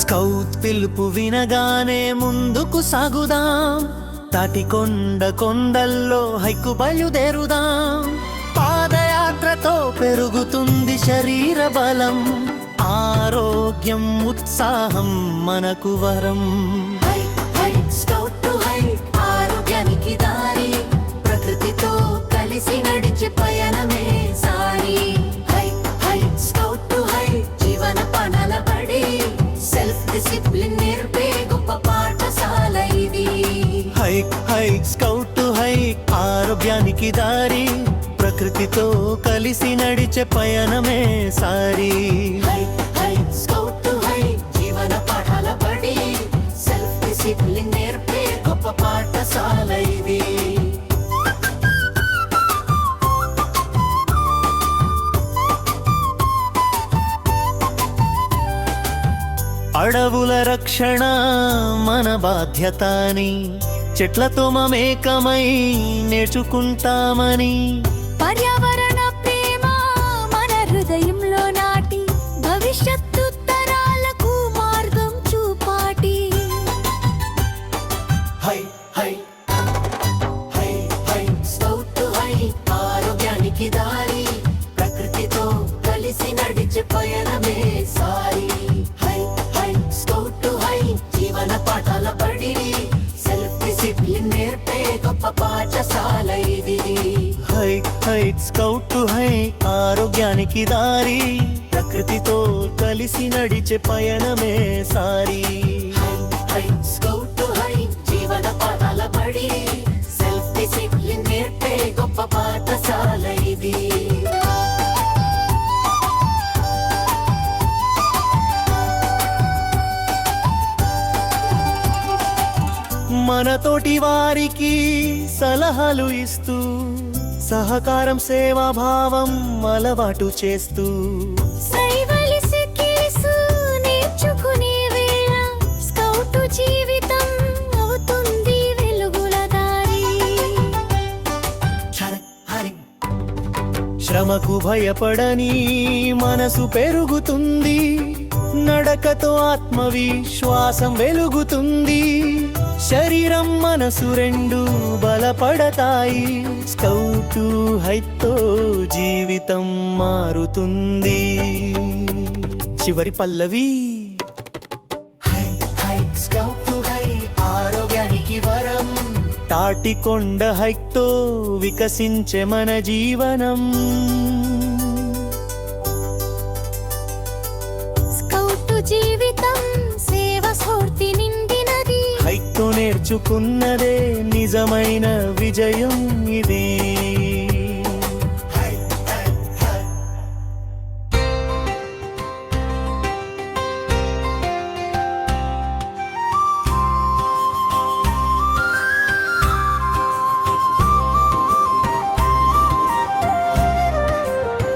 Scout పిలుపు వినగానే ముందుకు సాగుదాం, తాటికొండ కొండల్లో హైకు బయలుదేరుదాం. పాదయాత్రతో పెరుగుతుంది శరీర బలం, ఆరోగ్యం ఉత్సాహం మనకు వరం. స్కౌట్ టు హైక్ ఆరోగ్యానికి దారి, ప్రకృతితో కలిసి నడిచే పయనమే సారి. స్కౌట్ టు హైక్ జీవన పనల బడి, సెల్ఫ్ డిసిప్లిన్ నేర్పే గొప్ప పాఠశాల ఇది. హైక్ స్కౌట్ టు హైక్ ఆరోగ్యానికి దారి, ప్రకృతితో కలిసి నడిచే పయనమే సారి. స్కౌట్ టు హైక్ జీవన పాఠాల బడి, సెల్ఫ్ డిసిప్లిన్ నేర్పే గొప్ప పాఠశాల ఇది. అడవుల రక్షణ మన బాధ్యతని, చెట్లతో మమేకమై నేర్చుకుంటామని. పర్యావరణ ప్రేమ మన హృదయంలో నాటి, భవిష్యత్తు తరాలకు మార్గం చూపాటి. స్కౌట్ టు హైక్ ఆరోగ్యానికి దారి, ప్రకృతితో కలిసి నడిచే పయనమే సారి. స్కౌట్ టు హైక్ జీవన పాఠాల బడి, సెల్ఫ్ డిసిప్లిన్ నేర్పే గొప్ప పాఠశాల ఇది. హైక్ స్కౌట్ టు హైక్ ఆరోగ్యానికి దారి, ప్రకృతితో కలిసి నడిచే పయనమే సారి. స్కౌట్ టు హైక్ జీవన పాఠాల బడి, సెల్ఫ్ డిసిప్లిన్ నేర్పే గొప్ప పాఠశాల ఇది. మనతోటి వారికి సలహాలు ఇస్తూ, సహకారం సేవాభావం అలవాటు చేస్తూ, నేర్చుకునే వేళ స్కౌట్ జీవితం అవుతుంది వెలుగుల దారి. శ్రమకు భయపడని మనసు పెరుగుతుంది, నడకతో ఆత్మవిశ్వాసం వెలుగుతుంది. శరీరం మనసు రెండు బలపడతాయి, స్కౌట్ టు హైక్తో జీవితం మారుతుంది. చివరి పల్లవి. స్కౌట్ టు హైక్ ఆరోగ్యానికి వరం, తాటికొండ హైక్తో వికసించే మన జీవనం. స్కౌట్ జీవితం సేవ స్ఫూర్తి నిండినది, హైక్తో నేర్చుకున్నదే నిజమైన విజయం ఇది.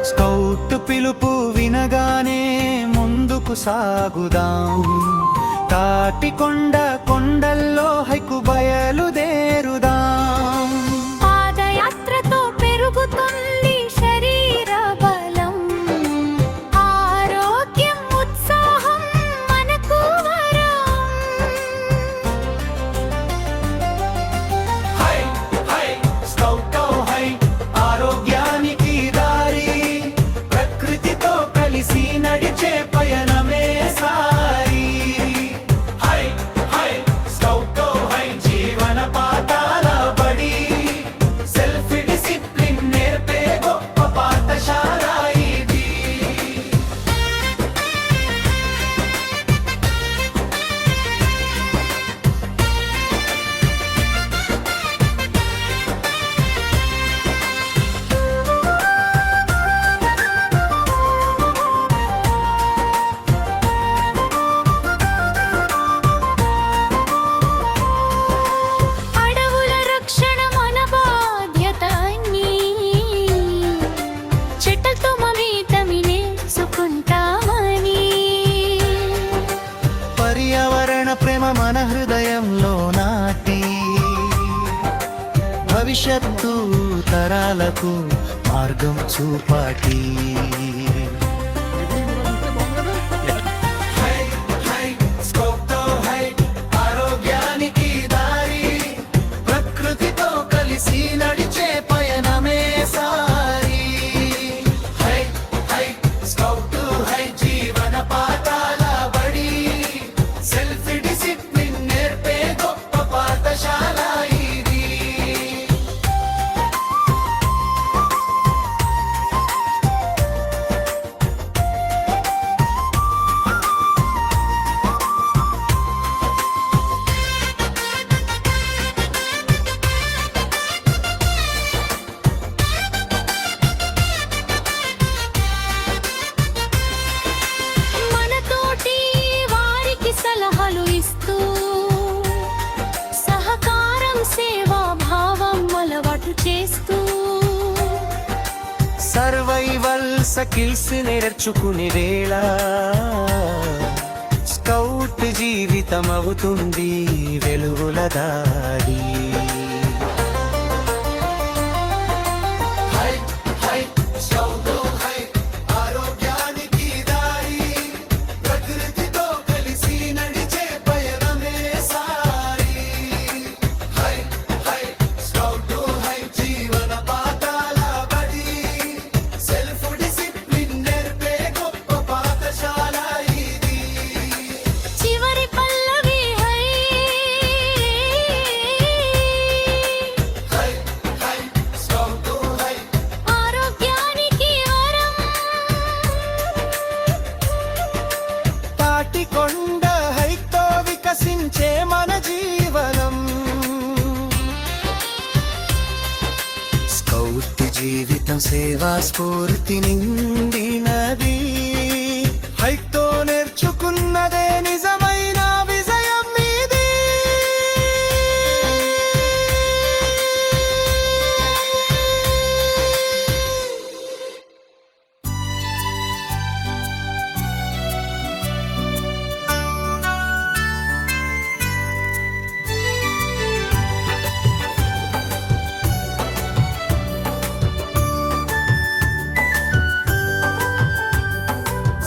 స్కౌట్ పిలుపు వినగానే ముందుకు సాగుదాం, తాటికొండ కొండల్లో హైకు బయలుదేరుదాం. పాదయాత్రతో పెరుగుతుంది శరీర బలం, ఆరోగ్యం ఉత్సాహం మనకు వరం. స్కౌట్ టు హైక్ ఆరోగ్యానికి దారి, ప్రకృతితో కలిసి నడిచే పయనమే సారి. స్కౌట్ టు హైక్ జీవన పాఠాల బడి, సెల్ఫ్ డిసిప్లిన్ నేర్పే గొప్ప పాఠశాల ఇది. అడవుల రక్షణ మన బాధ్యత అని, చెట్లతో మమేకమై నేర్చుకుంటామని. పర్యావరణ ప్రేమ మన హృదయంలో నాటి, భవిష్యత్తు తరాలకు మార్గం చూపాటి. స్కిల్స్ నేర్చుకునే వేళ స్కౌట్ జీవితం అవుతుంది వెలుగుల దారి. చివరి పల్లవి హై ఆరోగ్యానికి వరం. తాటికొండ హైతో వికసించే మన జీవనం. స్కౌట్ జీవితం సేవా స్ఫూర్తి నిండినది. హైతో నేర్చుకున్నదే నిజమైన విజయం మీది.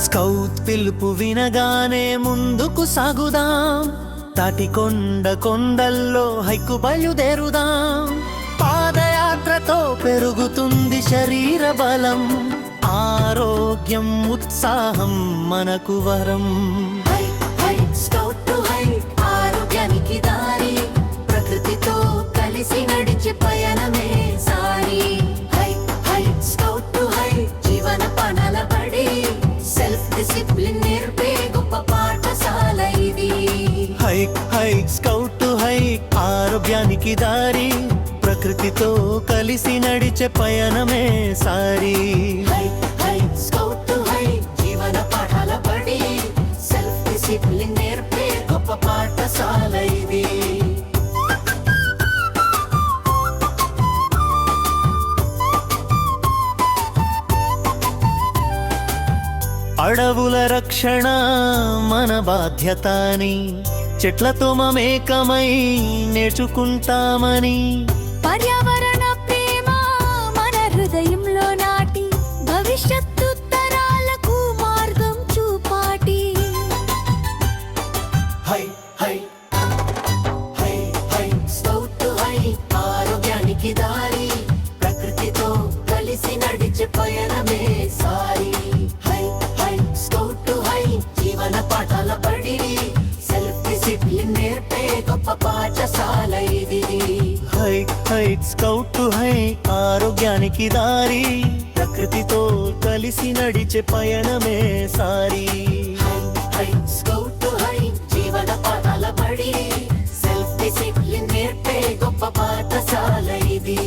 స్కౌట్ పిలుపు వినగానే ముందుకు సాగుదాం. తాటికొండ కొండల్లో హైకు బయలుదేరుదాం. పాదయాత్రతో పెరుగుతుంది శరీర బలం. ఆరోగ్యం ఉత్సాహం మనకు వరం. Hi hi scout to hi ఆరోగ్యానికి దారి. ప్రకృతితో కలిసి నడిచే పయనమే సారి. Hi hi scout to hi జీవన పనల బడి. సెల్ఫ్ డిసిప్లిన్ నేర్పే గొప్ప పాఠశాల ఇది. Hi hi scout to hi ఆరోగ్యానికి దారి. ప్రకృతితో కలిసి నడిచే పయనమే సారి. Hi hi scout to hi జీవన పాఠాల బడి. సెల్ఫ్ డిసిప్లిన్ నేర్పే గొప్ప పాఠశాల ఇది. అడవుల రక్షణ మన బాధ్యతని చెట్లతో మమేకమై నేర్చుకుంటామని. పర్యావరణ ప్రేమ మన హృదయంలో నాటి భవిష్యత్తు తరాలకు మార్గం చూపాటి. Hi hi hi hi scout to hi ఆరోగ్యానికి దారి. ప్రకృతితో కలిసి నడిచే పయనమే సారి. Hi hi scout to hi జీవన పాఠాల బడి. సెల్ఫ్ డిసిప్లిన్ నేర్పే గొప్ప పాఠశాల ఇది. Hi hi scout to hi ఆరోగ్యానికి దారి. ప్రకృతితో కలిసి నడిచే పయనమే సారి. Hi hi scout to hi జీవన పాఠాల బడి. సెల్ఫ్ డిసిప్లిన్ నేర్పే గొప్ప పాఠశాల ఇది.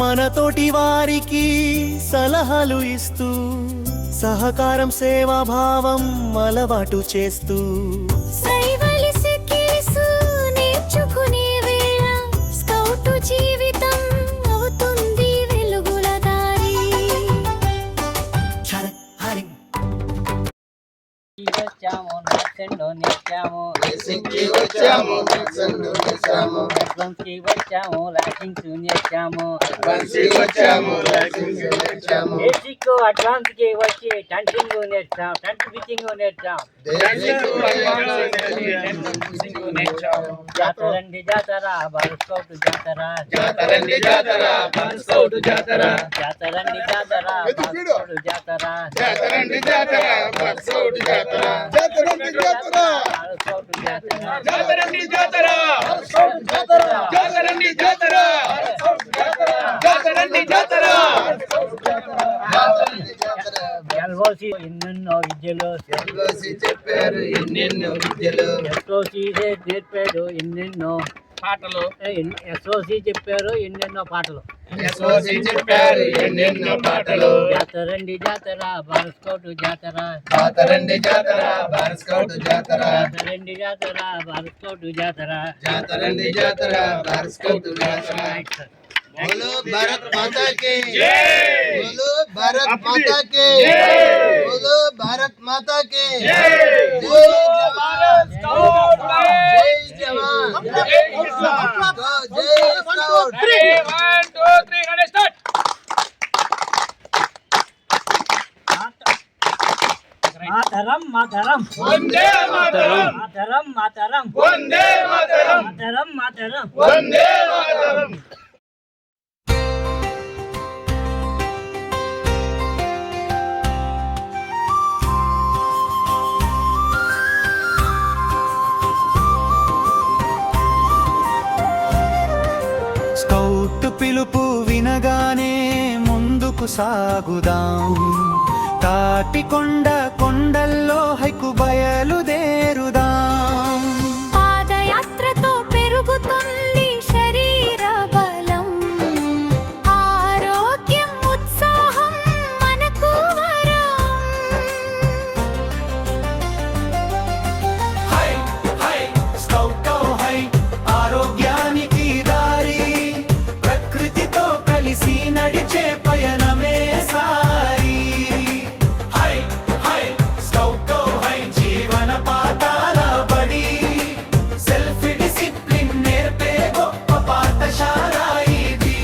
మనతోటి వారికి సలహాలు ఇస్తూ సహకారం సేవాభావం అలవాటు చేస్తూ. సైవలిసి కేసు నేర్చుకునే వేళ స్కౌట్ జీవితం అవుతుంది వెలుగుల దారి. చర హరి వచ్చాము నర్సండు నేర్చాము రేసింగ్కి వచ్చాము నర్సండు నేర్చాము అడ్వాన్స్కి వచ్చాము లాకింగ్స్ నేర్చాము అడ్వాన్స్కి వచ్చాము లైసెన్స్ నేర్చాము బేసిక్ అడ్వాన్స్కి వచ్చి టంచింగ్ నేర్చాం టంట్ ఫిట్టింగ్ నేర్చాం జాతరండి జాతర బరుస్కౌట్ జాతర జాతరండి జాతర బన్స్కౌట్ జాతర జాతరండి జాతర బరుస్కౌట్ జాతర జాతరండి జాతర బన్స్కౌట్ జాతర జాతరండి జాతర బరుస్కౌట్ జాతర జాతరండి జాతర బన్స్కౌట్ జాతర జాతరండి జాతర జాతరండి జాతర జాతరండి జాతర ఎల్ఓసి ఎన్నెన్నో విద్యలు ఎల్ఓసి చెప్పారు ఎన్నెన్నో విద్యలు ఎస్ఓసి నేర్పాడు ఎన్నెన్నో పాటలు ఎస్ఓసి చెప్పారు ఎన్నెన్నో పాటలు ఎస్ఓసి చెప్పారు ఎన్నెన్నో పాటలు. జాతరండి జాతర భారత్ స్కౌట్ జాతర. జాతరండి జాతర భారత్ స్కౌట్ జాతర. జాతరండి జాతర భారత్ స్కౌట్ జాతర. జాతరండి జాతర భారత్ స్కౌట్ జాతర. बोलो भारत माता की जय। बोलो भारत माता की जय। बोलो भारत माता की जय। जय जवान जय जवान जय किसान। जय स्काउट। Ready, 1, 2, 3, ready, start. మాతరం మాతరం వందే మాతరం. మాతరం మాతరం వందే మాతరం. మాతరం మాతరం. వందే మాతరం. స్కౌట్ పిలుపు వినగానే ముందుకు సాగుదాం, తాటికొండ కొండల్లో హైకు బయలుదేరుదాం. పాదయాత్రతో పెరుగుతుంది శరీర బలం, ఆరోగ్యం ఉత్సాహం మనకు వరం. హై హై స్కౌట్ హై, ఆరోగ్యానికి దారి, ప్రకృతితో కలిసి నడిచే పయనమే సారి. హై హై స్కౌట్ హై, జీవన పాఠాల బడి, సెల్ఫ్ డిసిప్లిన్ నేర్పే గొప్ప పాఠశాల ఇది.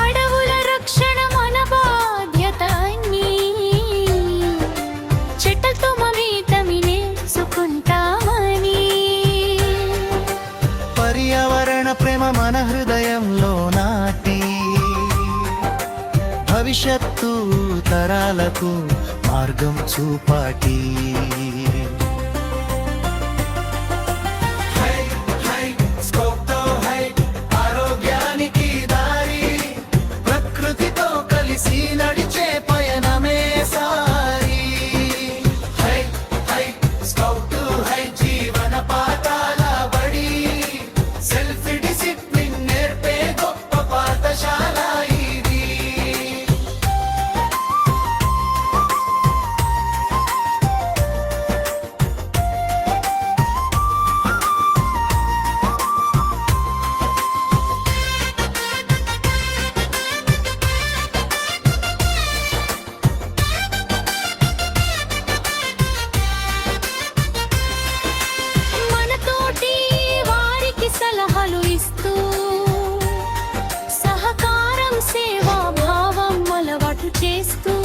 అడవుల రక్షణ మన బాధ్యత అని, చెట్లతో మమేతమి నేర్చుకుంటామని. పర్యావరణ ప్రేమ మన హృదయంలో నాటి, భవిష్యత్తు తరాలకు మార్గం చూపాటి. హై హై స్కౌట్ హై, ఆరోగ్యానికి దారి, ప్రకృతితో కలిసి నడిచే పయనమే సారి. హై హై స్కౌట్ హై, జీవన పాఠాల బడి, సెల్ఫ్ డిసిప్లిన్ నేర్పే గొప్ప పాఠశాల ఇది. మనతోటి వారికి సలహాలు ఇస్తూ, సహకారం సేవా భావం అలవాటు చేస్తూ,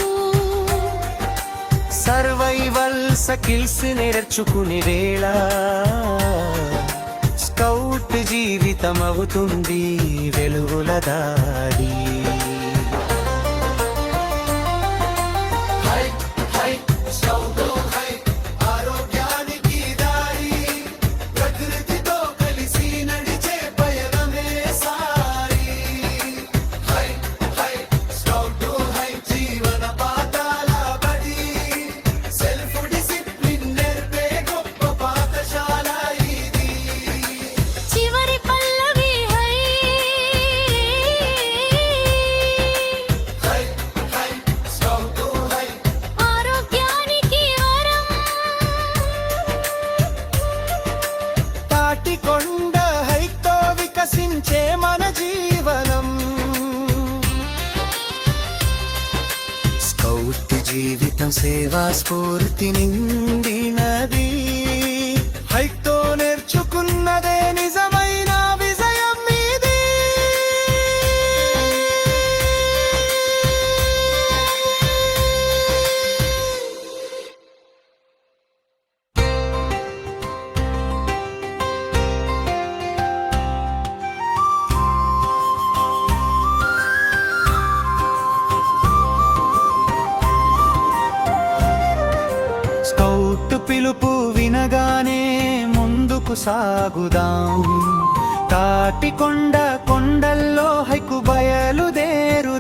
సర్వైవల్ స్కిల్స్ నేర్చుకునే వేళ, స్కౌట్ జీవితం అవుతుంది వెలుగుల దారి. హై హై స్కౌట్ హై, ఆరోగ్యానికి దారి, ప్రకృతితో కలిసి నడిచే పయనమే సారి. హై హై స్కౌట్ హై, జీవన పాఠాల బడి, సెల్ఫ్ డిసిప్లిన్ నేర్పే గొప్ప పాఠశాల ఇది. చివరి పల్లవి hi hi hi scout hi, ఆరోగ్యానికి వరం. తాటికొండ హైతో వికసించే మన జీవనం. స్కౌట్ జీవితం సేవా స్ఫూర్తి నిండినది, హైతో నేర్చుకున్నదే నిజమైన విజయం ఇది. స్కౌట్ పిలుపు వినగానే ముందుకు సాగుదాం తాటికొండ కొండల్లో హైకు బయలుదేరు